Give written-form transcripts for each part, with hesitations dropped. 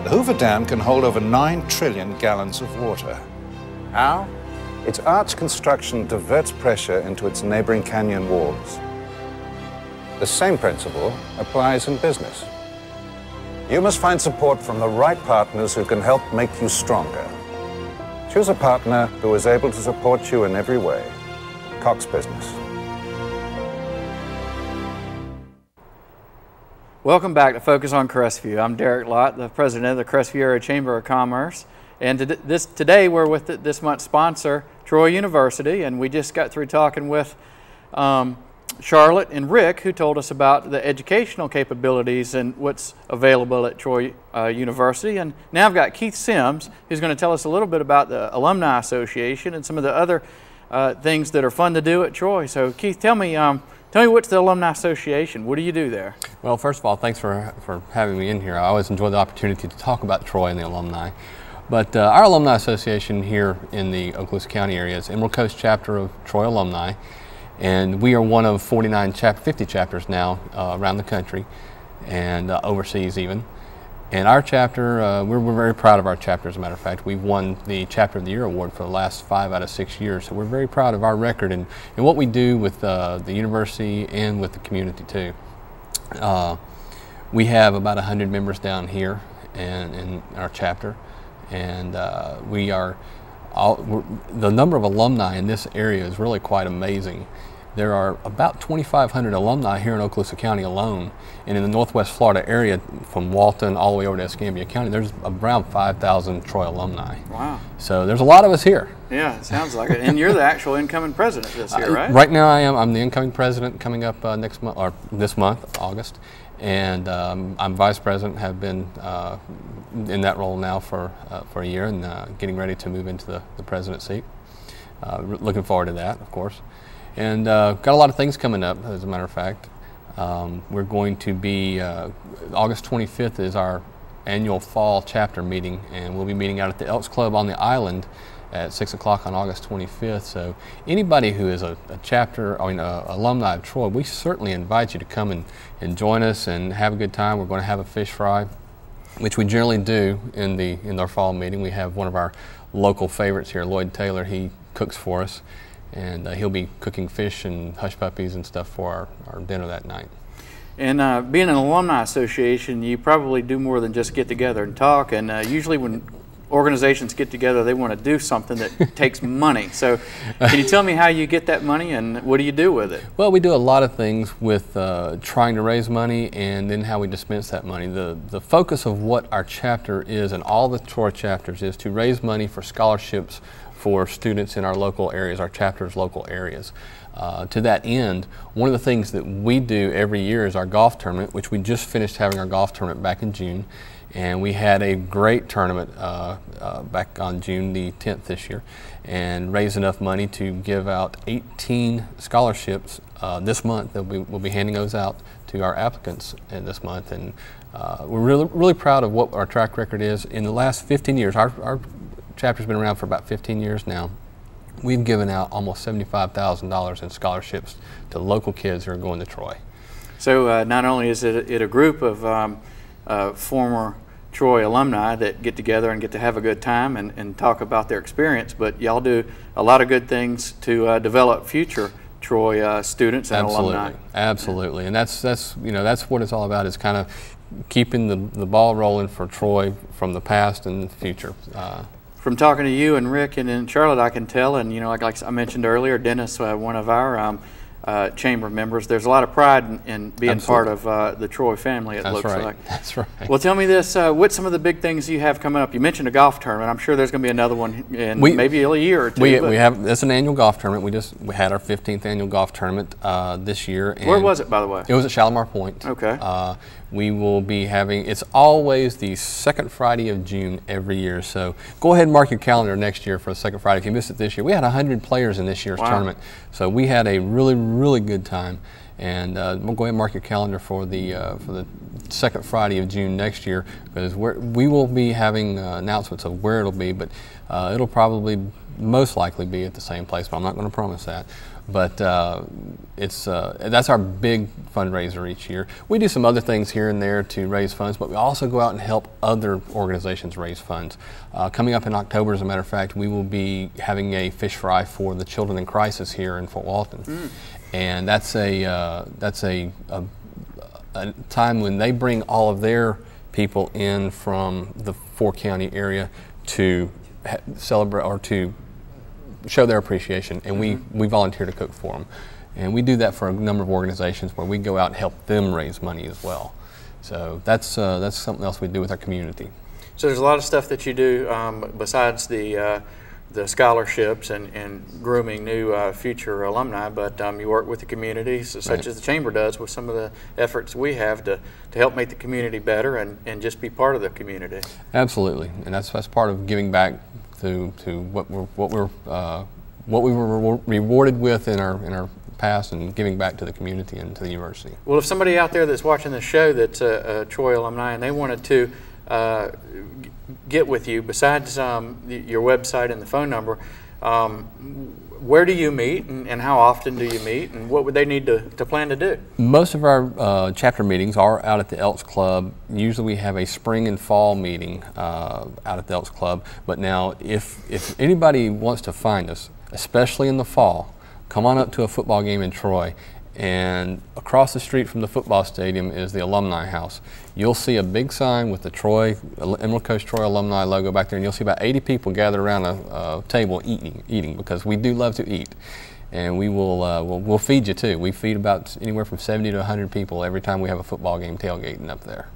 The Hoover Dam can hold over 9 trillion gallons of water. How? Its arch construction diverts pressure into its neighboring canyon walls. The same principle applies in business. You must find support from the right partners who can help make you stronger. Choose a partner who is able to support you in every way. Cox Business. Welcome back to Focus on Crestview. I'm Derek Lott, the president of the Crestview Area Chamber of Commerce. And today we're with this month's sponsor, Troy University, and we just got through talking with Charlotte and Rick, who told us about the educational capabilities and what's available at Troy University. And now I've got Keith Sims, who's going to tell us a little bit about the Alumni Association and some of the other things that are fun to do at Troy. So Keith, tell me what's the Alumni Association? What do you do there? Well, first of all, thanks for having me in here. I always enjoy the opportunity to talk about Troy and the alumni. But our Alumni Association here in the Okaloosa County area is Emerald Coast chapter of Troy Alumni, and we are one of 50 chapters now around the country and overseas even. And our chapter, we're very proud of our chapter, as a matter of fact. We've won the Chapter of the Year award for the last 5 out of 6 years, so we're very proud of our record and what we do with the university and with the community too. We have about 100 members down here in our chapter. And the number of alumni in this area is really quite amazing. There are about 2,500 alumni here in Okaloosa County alone, and in the Northwest Florida area, from Walton all the way over to Escambia County, there's around 5,000 Troy alumni. Wow! So there's a lot of us here. Yeah, it sounds like it. And you're the actual incoming president this year, right? Right now, I am. I'm the incoming president coming up next month, or this month, August. And I'm vice president, have been in that role now for a year, and getting ready to move into the president seat. Looking forward to that, of course. And got a lot of things coming up, as a matter of fact. We're going to be, August 25th is our annual fall chapter meeting, and we'll be meeting out at the Elks Club on the island at 6 o'clock on August 25th. So anybody who is a chapter, alumni of Troy, we certainly invite you to come and join us and have a good time. We're going to have a fish fry, which we generally do in our fall meeting. We have one of our local favorites here, Lloyd Taylor. He cooks for us, and he'll be cooking fish and hush puppies and stuff for our dinner that night. And being an alumni association, you probably do more than just get together and talk, and usually when organizations get together, they want to do something that takes money. So can you tell me how you get that money and what do you do with it? Well, we do a lot of things with trying to raise money and then how we dispense that money. The focus of what our chapter is, and all the Troy chapters, is to raise money for scholarships for students in our local areas, our chapter's local areas. To that end, one of the things that we do every year is our golf tournament, which we just finished having our golf tournament back in June. And we had a great tournament back on June the 10th this year, and raised enough money to give out 18 scholarships this month. We'll be handing those out to our applicants in this month, and we're really proud of what our track record is. In the last 15 years, our chapter's been around for about 15 years now. We've given out almost $75,000 in scholarships to local kids who are going to Troy. So not only is it a group of former Troy alumni that get together and get to have a good time and talk about their experience, but y'all do a lot of good things to develop future Troy students and alumni. Absolutely, and that's what it's all about, is kind of keeping the ball rolling for Troy from the past and the future. From talking to you and Rick and Charlotte, I can tell, and like I mentioned earlier, Dennis, one of our chamber members, there's a lot of pride in being part of the Troy family, it looks like. That's right. Well, tell me this, what's some of the big things you have coming up? You mentioned a golf tournament. I'm sure there's going to be another one in maybe a year or two. We have, it's an annual golf tournament. We had our 15th annual golf tournament this year. And where was it, by the way? It was at Shalimar Point. Okay. We will be having, it's always the second Friday of June every year, so go ahead and mark your calendar next year for the second Friday. If you missed it this year, we had 100 players in this year's tournament, so we had a really good time. And we'll go ahead and mark your calendar for the second Friday of June next year, because we will be having announcements of where it'll be, but it'll probably most likely be at the same place, but I'm not going to promise that. But that's our big fundraiser each year. We do some other things here and there to raise funds, but we also go out and help other organizations raise funds. Coming up in October, as a matter of fact, we will be having a fish fry for the children in crisis here in Fort Walton, and that's a time when they bring all of their people in from the 4-county area to celebrate or to show their appreciation, and we volunteer to cook for them. And we do that for a number of organizations where we go out and help them raise money as well. So that's something else we do with our community. So there's a lot of stuff that you do besides the scholarships and grooming new future alumni, but you work with the community, such as the Chamber does with some of the efforts we have to help make the community better and just be part of the community. Absolutely, and that's part of giving back to what we were rewarded with in our past, and giving back to the community and to the university. Well, if somebody out there that's watching the show that's a Troy alumni and they wanted to get with you, besides your website and the phone number, where do you meet and how often do you meet, and what would they need to plan to do? Most of our chapter meetings are out at the Elks Club. Usually we have a spring and fall meeting out at the Elks Club, but now if anybody wants to find us, especially in the fall, come on up to a football game in Troy, and across the street from the football stadium is the Alumni House. You'll see a big sign with the Emerald Coast Troy Alumni logo back there, and you'll see about 80 people gathered around a table eating, because we do love to eat. And we will we'll feed you too. We feed about anywhere from 70 to 100 people every time we have a football game tailgating up there.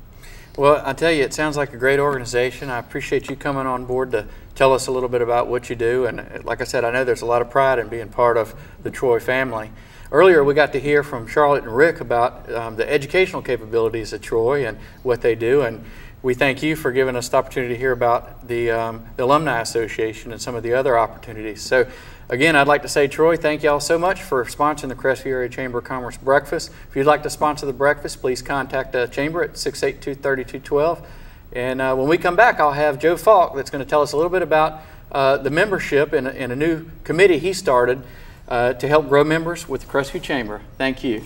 Well, I tell you, it sounds like a great organization. I appreciate you coming on board to tell us a little bit about what you do. And like I said, I know there's a lot of pride in being part of the Troy family. Earlier, we got to hear from Charlotte and Rick about the educational capabilities of Troy and what they do. And we thank you for giving us the opportunity to hear about the Alumni Association and some of the other opportunities. So again, I'd like to say, Troy, thank you all so much for sponsoring the Crestview Area Chamber of Commerce Breakfast. If you'd like to sponsor the breakfast, please contact the Chamber at 682-3212. And when we come back, I'll have Joe Falk that's going to tell us a little bit about the membership in a new committee he started to help grow members with the Crestview Chamber. Thank you.